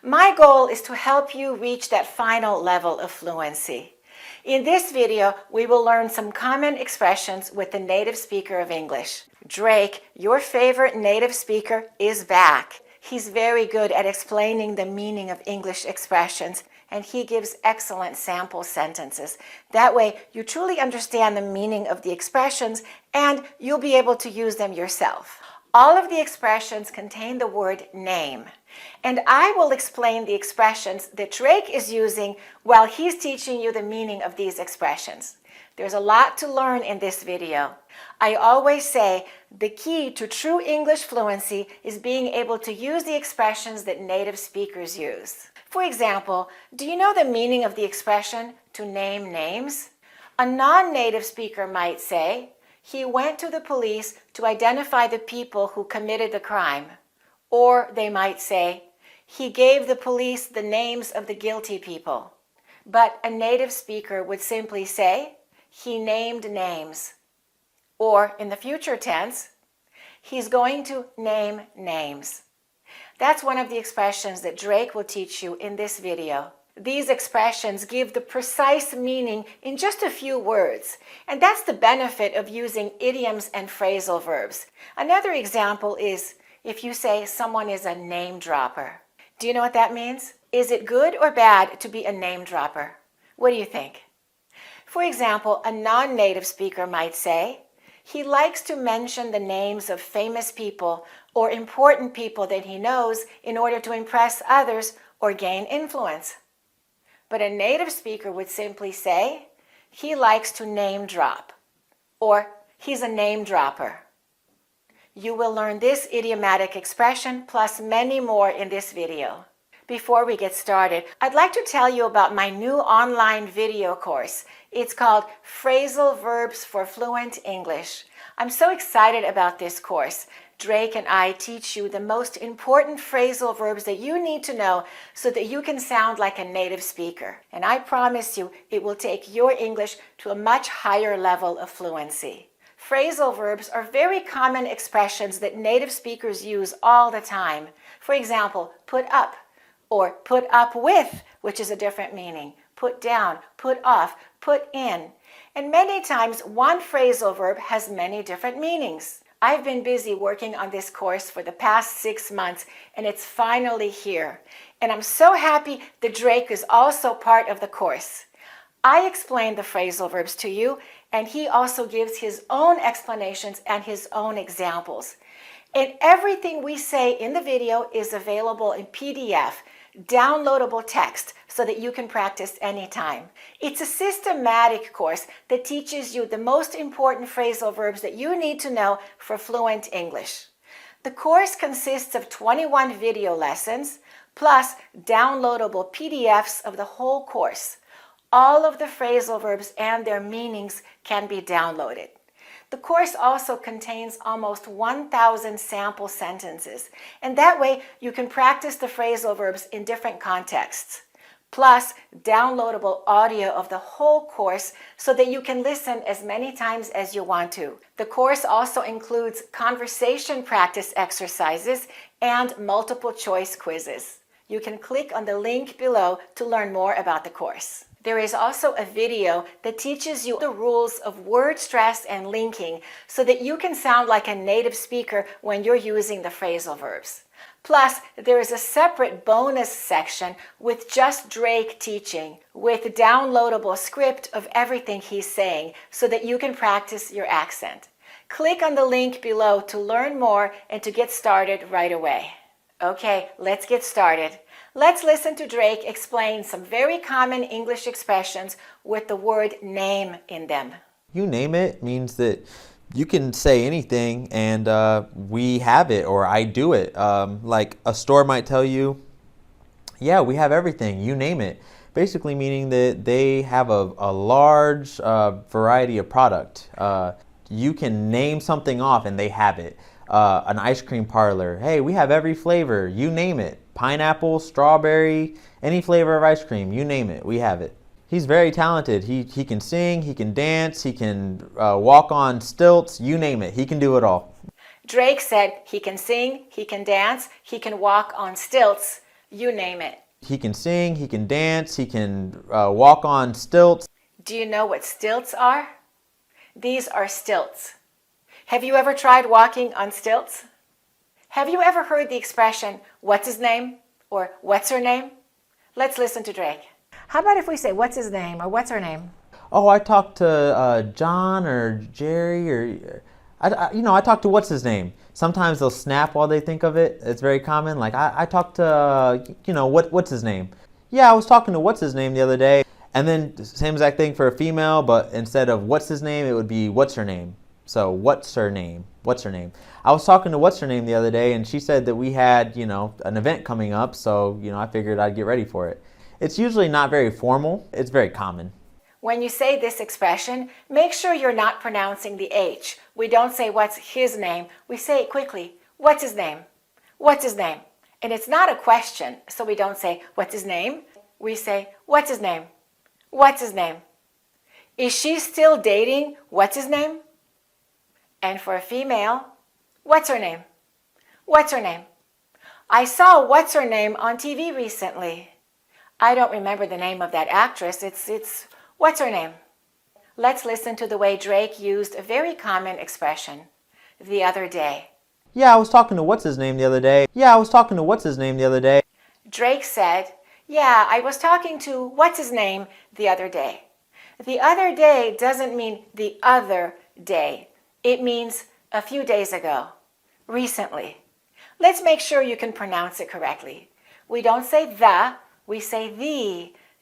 My goal is to help you reach that final level of fluency. In this video, we will learn some common expressions with the native speaker of English. Drake, your favorite native speaker, is back. He's very good at explaining the meaning of English expressions, and he gives excellent sample sentences. That way, you truly understand the meaning of the expressions, and you'll be able to use them yourself. All of the expressions contain the word name, and I will explain the expressions that Drake is using while he's teaching you the meaning of these expressions. There's a lot to learn in this video. I always say the key to true English fluency is being able to use the expressions that native speakers use. For example, do you know the meaning of the expression to name names? A non-native speaker might say, he went to the police to identify the people who committed the crime. Or they might say, he gave the police the names of the guilty people. But a native speaker would simply say, he named names. Or in the future tense, he's going to name names. That's one of the expressions that Drake will teach you in this video. These expressions give the precise meaning in just a few words, and that's the benefit of using idioms and phrasal verbs. Another example is if you say someone is a name dropper. Do you know what that means? Is it good or bad to be a name dropper? What do you think? For example, a non-native speaker might say, he likes to mention the names of famous people or important people that he knows in order to impress others or gain influence. But a native speaker would simply say, he likes to name drop, or he's a name dropper. You will learn this idiomatic expression plus many more in this video. Before we get started, I'd like to tell you about my new online video course. It's called Phrasal Verbs for Fluent English. I'm so excited about this course. Drake and I teach you the most important phrasal verbs that you need to know so that you can sound like a native speaker. And I promise you, it will take your English to a much higher level of fluency. Phrasal verbs are very common expressions that native speakers use all the time. For example, put up, or put up with, which is a different meaning. Put down, put off, put in. And many times, one phrasal verb has many different meanings. I've been busy working on this course for the past 6 months, and it's finally here. And I'm so happy that Drake is also part of the course. I explain the phrasal verbs to you, and he also gives his own explanations and his own examples. And everything we say in the video is available in PDF, downloadable text, so that you can practice anytime. It's a systematic course that teaches you the most important phrasal verbs that you need to know for fluent English. The course consists of 21 video lessons, plus downloadable PDFs of the whole course. All of the phrasal verbs and their meanings can be downloaded. The course also contains almost 1,000 sample sentences, and that way you can practice the phrasal verbs in different contexts. Plus, downloadable audio of the whole course so that you can listen as many times as you want to. The course also includes conversation practice exercises and multiple choice quizzes. You can click on the link below to learn more about the course. There is also a video that teaches you the rules of word stress and linking so that you can sound like a native speaker when you're using the phrasal verbs. Plus, there is a separate bonus section with just Drake teaching, with a downloadable script of everything he's saying so that you can practice your accent. Click on the link below to learn more and to get started right away. Okay, let's get started. Let's listen to Drake explain some very common English expressions with the word name in them. You name it means that you can say anything and we have it, or I do it. Like a store might tell you, yeah, we have everything, you name it. Basically meaning that they have a large variety of product. You can name something off and they have it. An ice cream parlor, hey, we have every flavor, you name it. Pineapple, strawberry, any flavor of ice cream, you name it, we have it. He's very talented. He can sing, he can dance, he can walk on stilts, you name it. He can do it all. Drake said he can sing, he can dance, he can walk on stilts. You name it. He can sing, he can dance, he can walk on stilts. Do you know what stilts are? These are stilts. Have you ever tried walking on stilts? Have you ever heard the expression, what's his name? Or what's her name? Let's listen to Drake. How about if we say, what's his name? Or what's her name? Oh, I talked to John or Jerry or, I talked to what's his name. Sometimes they'll snap while they think of it. It's very common. Like, I talked to, what's his name? Yeah, I was talking to what's his name the other day. And then same exact thing for a female, but instead of what's his name, it would be what's her name. So what's her name? What's her name? I was talking to what's her name the other day, and she said that we had, an event coming up, so, I figured I'd get ready for it. It's usually not very formal. It's very common. When you say this expression, make sure you're not pronouncing the H. We don't say what's his name. We say it quickly. What's his name? What's his name? And it's not a question, so we don't say what's his name. We say what's his name? What's his name? Is she still dating what's his name? And for a female, what's her name? What's her name? I saw what's her name on TV recently. I don't remember the name of that actress. It's what's her name? Let's listen to the way Drake used a very common expression, the other day. Yeah, I was talking to what's his name the other day. Yeah, I was talking to what's his name the other day. Drake said, yeah, I was talking to what's his name the other day. The other day doesn't mean the other day. It means a few days ago, recently. Let's make sure you can pronounce it correctly. We don't say the, we say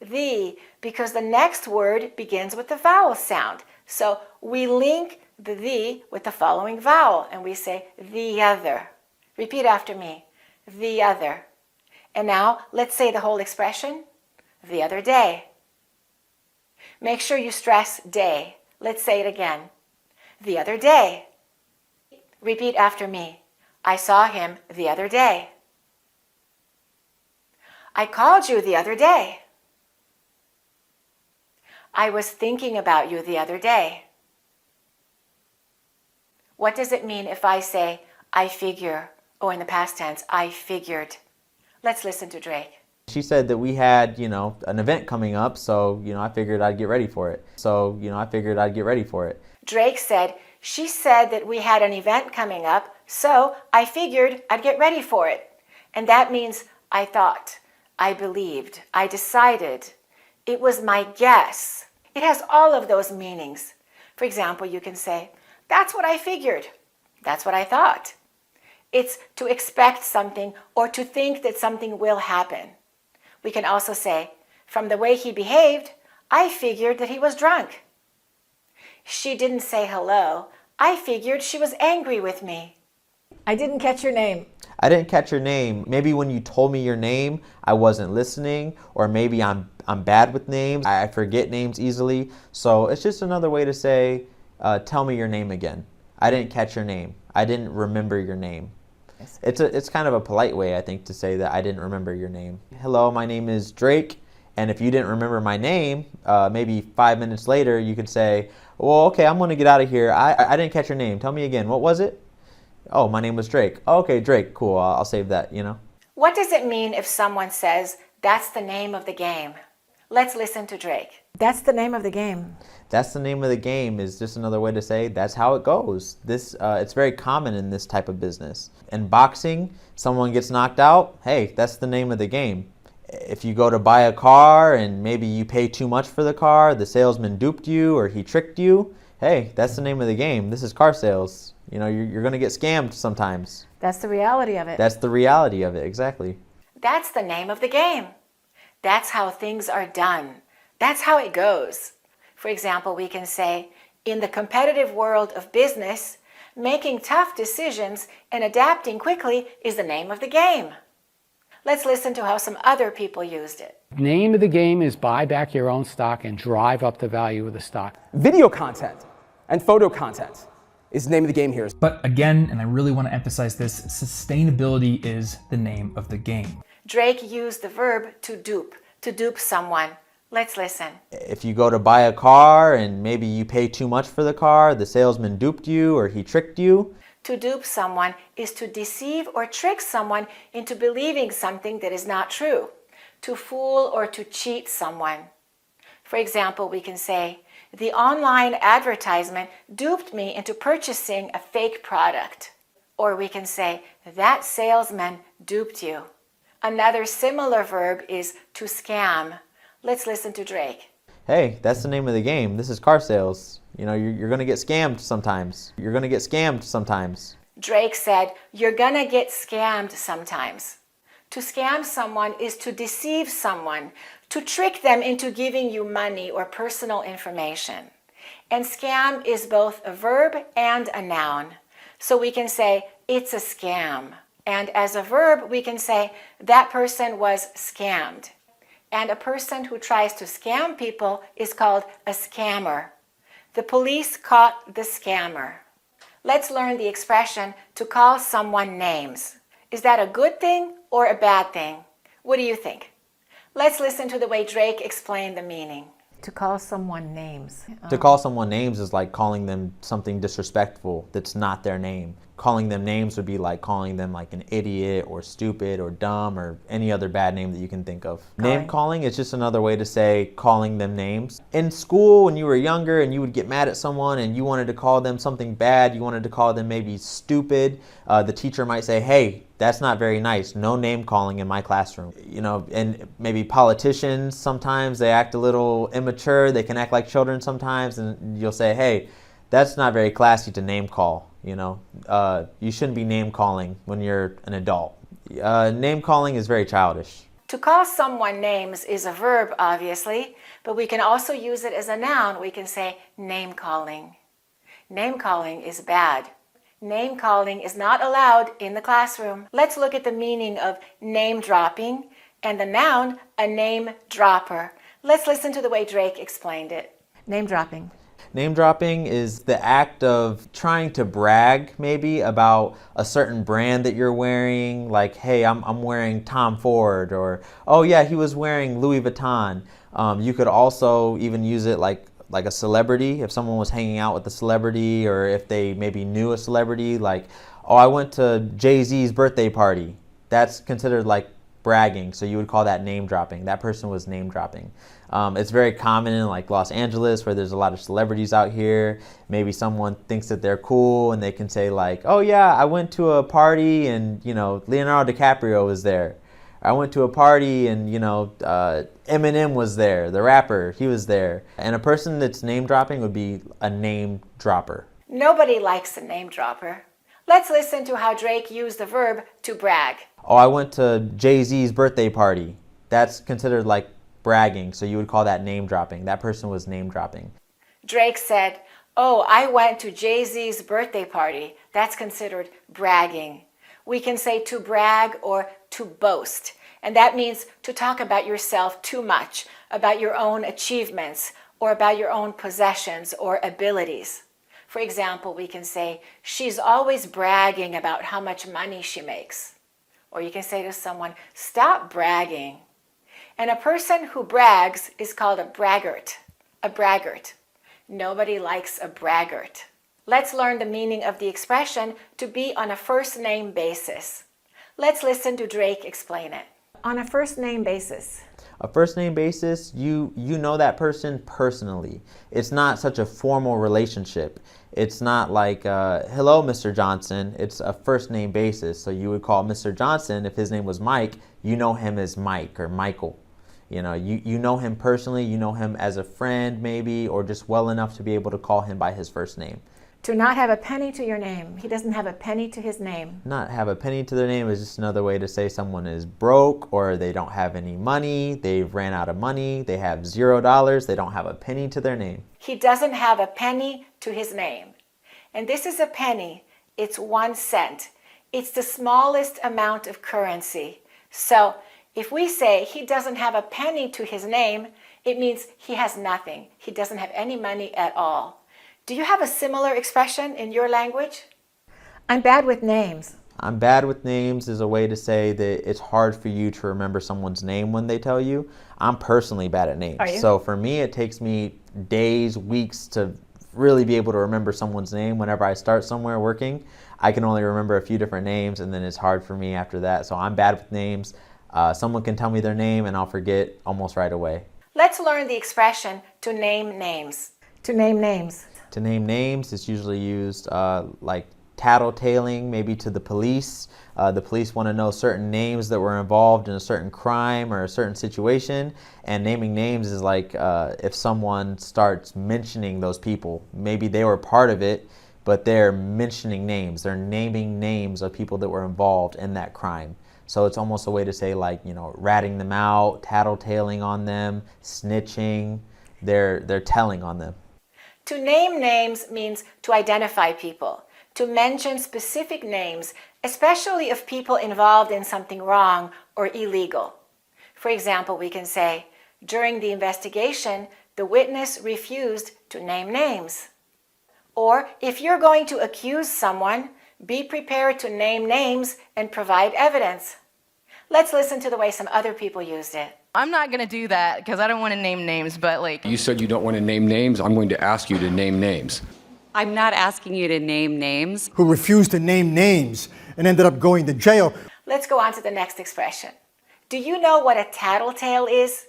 the, because the next word begins with the vowel sound. So we link the with the following vowel, and we say the other. Repeat after me, the other. And now let's say the whole expression, the other day. Make sure you stress day. Let's say it again. The other day. Repeat after me. I saw him the other day. I called you the other day. I was thinking about you the other day. What does it mean if I say, I figure, or in the past tense, I figured? Let's listen to Drake. She said that we had, an event coming up, so, I figured I'd get ready for it. Drake said, she said that we had an event coming up, so I figured I'd get ready for it. And that means I thought, I believed, I decided. It was my guess. It has all of those meanings. For example, you can say, that's what I figured. That's what I thought. It's to expect something or to think that something will happen. We can also say, from the way he behaved, I figured that he was drunk. She didn't say hello. I figured she was angry with me. I didn't catch your name. I didn't catch your name. Maybe when you told me your name, I wasn't listening, or maybe I'm bad with names. I forget names easily. So it's just another way to say, tell me your name again. I didn't catch your name. I didn't remember your name. It's kind of a polite way, I think, to say that I didn't remember your name. Hello, my name is Drake, and if you didn't remember my name, maybe 5 minutes later, you could say, well, okay, I'm going to get out of here. I didn't catch your name. Tell me again. What was it? Oh, my name was Drake. Oh, okay, Drake. Cool. I'll save that, What does it mean if someone says, that's the name of the game? Let's listen to Drake. That's the name of the game. That's the name of the game is just another way to say that's how it goes. It's very common in this type of business. In boxing, someone gets knocked out. Hey, that's the name of the game. If you go to buy a car and maybe you pay too much for the car, the salesman duped you or he tricked you. Hey, that's the name of the game. This is car sales. You're going to get scammed sometimes. That's the reality of it. That's the reality of it, exactly. That's the name of the game. That's how things are done. That's how it goes. For example, we can say, in the competitive world of business, making tough decisions and adapting quickly is the name of the game. Let's listen to how some other people used it. Name of the game is buy back your own stock and drive up the value of the stock. Video content and photo content is the name of the game here. But again, and I really want to emphasize this, sustainability is the name of the game. Drake used the verb to dupe someone. Let's listen. If you go to buy a car and maybe you pay too much for the car, the salesman duped you or he tricked you. To dupe someone is to deceive or trick someone into believing something that is not true. To fool or to cheat someone. For example, we can say, the online advertisement duped me into purchasing a fake product. Or we can say, that salesman duped you. Another similar verb is to scam. Let's listen to Drake. Hey, that's the name of the game. This is car sales. You know, you're going to get scammed sometimes. You're going to get scammed sometimes. Drake said, you're gonna get scammed sometimes. To scam someone is to deceive someone, to trick them into giving you money or personal information. And scam is both a verb and a noun. So we can say, it's a scam. And as a verb, we can say, that person was scammed. And a person who tries to scam people is called a scammer. The police caught the scammer. Let's learn the expression to call someone names. Is that a good thing or a bad thing? What do you think? Let's listen to the way Drake explained the meaning. To call someone names. To call someone names is like calling them something disrespectful that's not their name. Calling them names would be like calling them like an idiot or stupid or dumb or any other bad name that you can think of. Name calling is just another way to say calling them names. In school, when you were younger and you would get mad at someone and you wanted to call them something bad, you wanted to call them maybe stupid, the teacher might say, hey, that's not very nice. No name calling in my classroom. You know, and maybe politicians, sometimes they act a little immature. They can act like children sometimes, and you'll say, hey, that's not very classy to name call. You know, you shouldn't be name calling when you're an adult. Name calling is very childish. To call someone names is a verb, obviously, but we can also use it as a noun. We can say name calling. Name calling is bad. Name calling is not allowed in the classroom. Let's look at the meaning of name dropping and the noun, a name dropper. Let's listen to the way Drake explained it. Name dropping. Name dropping is the act of trying to brag maybe about a certain brand that you're wearing, like, hey, I'm wearing Tom Ford, or, oh yeah, he was wearing Louis Vuitton. You could also even use it like a celebrity, if someone was hanging out with a celebrity, or if they maybe knew a celebrity, like, oh, I went to Jay-Z's birthday party. That's considered like bragging, so you would call that name dropping. That person was name dropping. It's very common in like Los Angeles, where there's a lot of celebrities out here. Maybe someone thinks that they're cool and they can say like, oh yeah, I went to a party and, you know, Leonardo DiCaprio was there. I went to a party and, you know, Eminem was there, the rapper, he was there. And a person that's name dropping would be a name dropper. Nobody likes a name dropper. Let's listen to how Drake used the verb to brag. Oh, I went to Jay-Z's birthday party. That's considered like bragging, so you would call that name dropping. That person was name dropping. Drake said, oh, I went to Jay-Z's birthday party. That's considered bragging. We can say to brag or to boast, and that means to talk about yourself too much, about your own achievements, or about your own possessions or abilities. For example, we can say, she's always bragging about how much money she makes. Or you can say to someone, stop bragging. And a person who brags is called a braggart. A braggart. Nobody likes a braggart. Let's learn the meaning of the expression to be on a first name basis. Let's listen to Drake explain it. On a first name basis. A first name basis, you know that person personally. It's not such a formal relationship. It's not like, hello, Mr. Johnson. It's a first name basis. So you would call Mr. Johnson, if his name was Mike, you know him as Mike or Michael. You know, you know him personally, you know him as a friend maybe, or just well enough to be able to call him by his first name. To not have a penny to your name. He doesn't have a penny to his name. Not have a penny to their name is just another way to say someone is broke, or they don't have any money, they've ran out of money, they have $0, they don't have a penny to their name. He doesn't have a penny to his name. And this is a penny. It's 1 cent. It's the smallest amount of currency. So if we say he doesn't have a penny to his name, it means he has nothing. He doesn't have any money at all. Do you have a similar expression in your language? I'm bad with names. I'm bad with names is a way to say that it's hard for you to remember someone's name when they tell you. I'm personally bad at names. Are you? So for me, it takes me days, weeks to really be able to remember someone's name whenever I start somewhere working. I can only remember a few different names, and then it's hard for me after that. So I'm bad with names. Someone can tell me their name and I'll forget almost right away. Let's learn the expression to name names. To name names. To name names, it's usually used like tattletaling, maybe to the police. The police want to know certain names that were involved in a certain crime or a certain situation, and naming names is like if someone starts mentioning those people. Maybe they were part of it, but they're mentioning names. They're naming names of people that were involved in that crime. So it's almost a way to say, like, you know, ratting them out, tattletaling on them, snitching. They're telling on them. To name names means to identify people, to mention specific names, especially of people involved in something wrong or illegal. For example, we can say, during the investigation, the witness refused to name names. Or if you're going to accuse someone, be prepared to name names and provide evidence. Let's listen to the way some other people used it. I'm not going to do that because I don't want to name names, but like... You said you don't want to name names. I'm going to ask you to name names. I'm not asking you to name names. Who refused to name names and ended up going to jail. Let's go on to the next expression. Do you know what a tattletale is?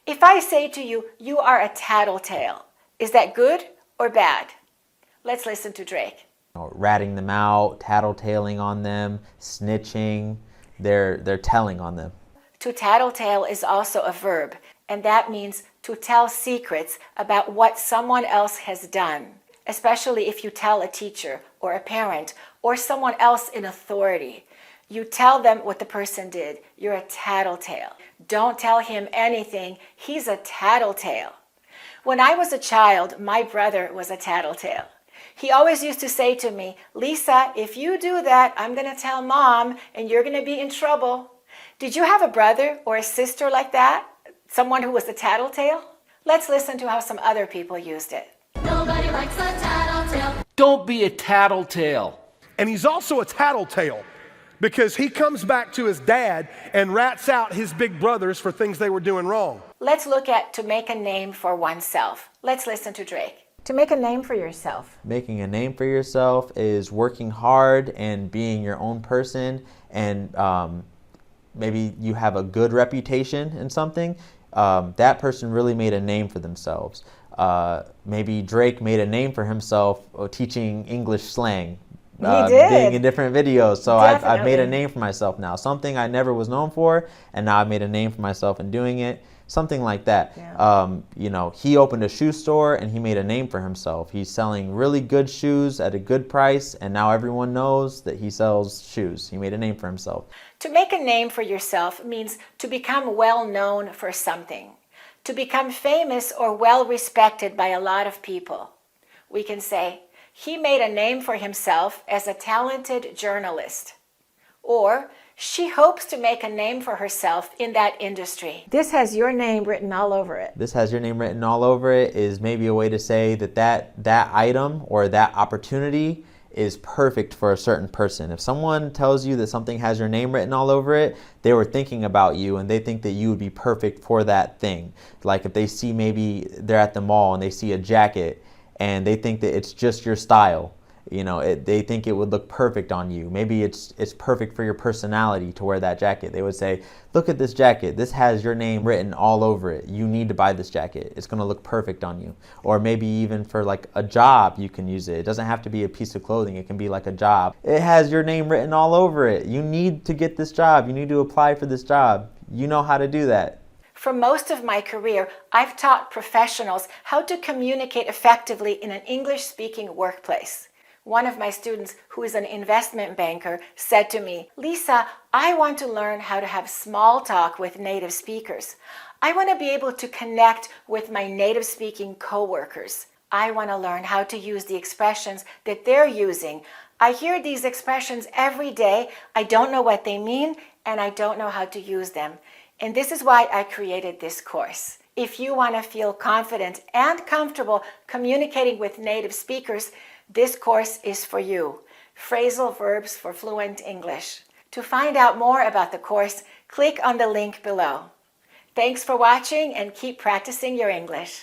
If I say to you, you are a tattletale, is that good or bad? Let's listen to Drake. Ratting them out, tattletaling on them, snitching. They're telling on them. To tattletale is also a verb, and that means to tell secrets about what someone else has done, especially if you tell a teacher or a parent or someone else in authority. You tell them what the person did. You're a tattletale. Don't tell him anything. He's a tattletale. When I was a child, my brother was a tattletale. He always used to say to me, Lisa, if you do that, I'm going to tell Mom and you're going to be in trouble. Did you have a brother or a sister like that? Someone who was a tattletale? Let's listen to how some other people used it. Nobody likes a tattletale. Don't be a tattletale. And he's also a tattletale because he comes back to his dad and rats out his big brothers for things they were doing wrong. Let's look at to make a name for oneself. Let's listen to Drake. To make a name for yourself. Making a name for yourself is working hard and being your own person, and maybe you have a good reputation in something. That person really made a name for themselves. Maybe Drake made a name for himself teaching English slang. He did. Being in different videos. So I've made a Definitely. name for myself now. Something I never was known for, and now I've made a name for myself in doing it. Something like that. Yeah. You know, he opened a shoe store and he made a name for himself. He's selling really good shoes at a good price, and now everyone knows that he sells shoes. He made a name for himself. To make a name for yourself means to become well known for something, to become famous or well respected by a lot of people. We can say, he made a name for himself as a talented journalist. Or, she hopes to make a name for herself in that industry. This has your name written all over it. This has your name written all over it is maybe a way to say that item or that opportunity is perfect for a certain person. If someone tells you that something has your name written all over it, they were thinking about you and they think that you would be perfect for that thing. Like if they see, maybe they're at the mall and they see a jacket and they think that it's just your style. You know, they think it would look perfect on you. Maybe it's perfect for your personality to wear that jacket. They would say, look at this jacket. This has your name written all over it. You need to buy this jacket. It's going to look perfect on you. Or maybe even for like a job, you can use it. It doesn't have to be a piece of clothing. It can be like a job. It has your name written all over it. You need to get this job. You need to apply for this job. You know how to do that. For most of my career, I've taught professionals how to communicate effectively in an English-speaking workplace. One of my students, who is an investment banker, said to me, Lisa, I want to learn how to have small talk with native speakers. I want to be able to connect with my native speaking coworkers. I want to learn how to use the expressions that they're using. I hear these expressions every day. I don't know what they mean, and I don't know how to use them. And this is why I created this course. If you want to feel confident and comfortable communicating with native speakers, this course is for you. Phrasal Verbs for Fluent English. To find out more about the course, click on the link below. Thanks for watching and keep practicing your English.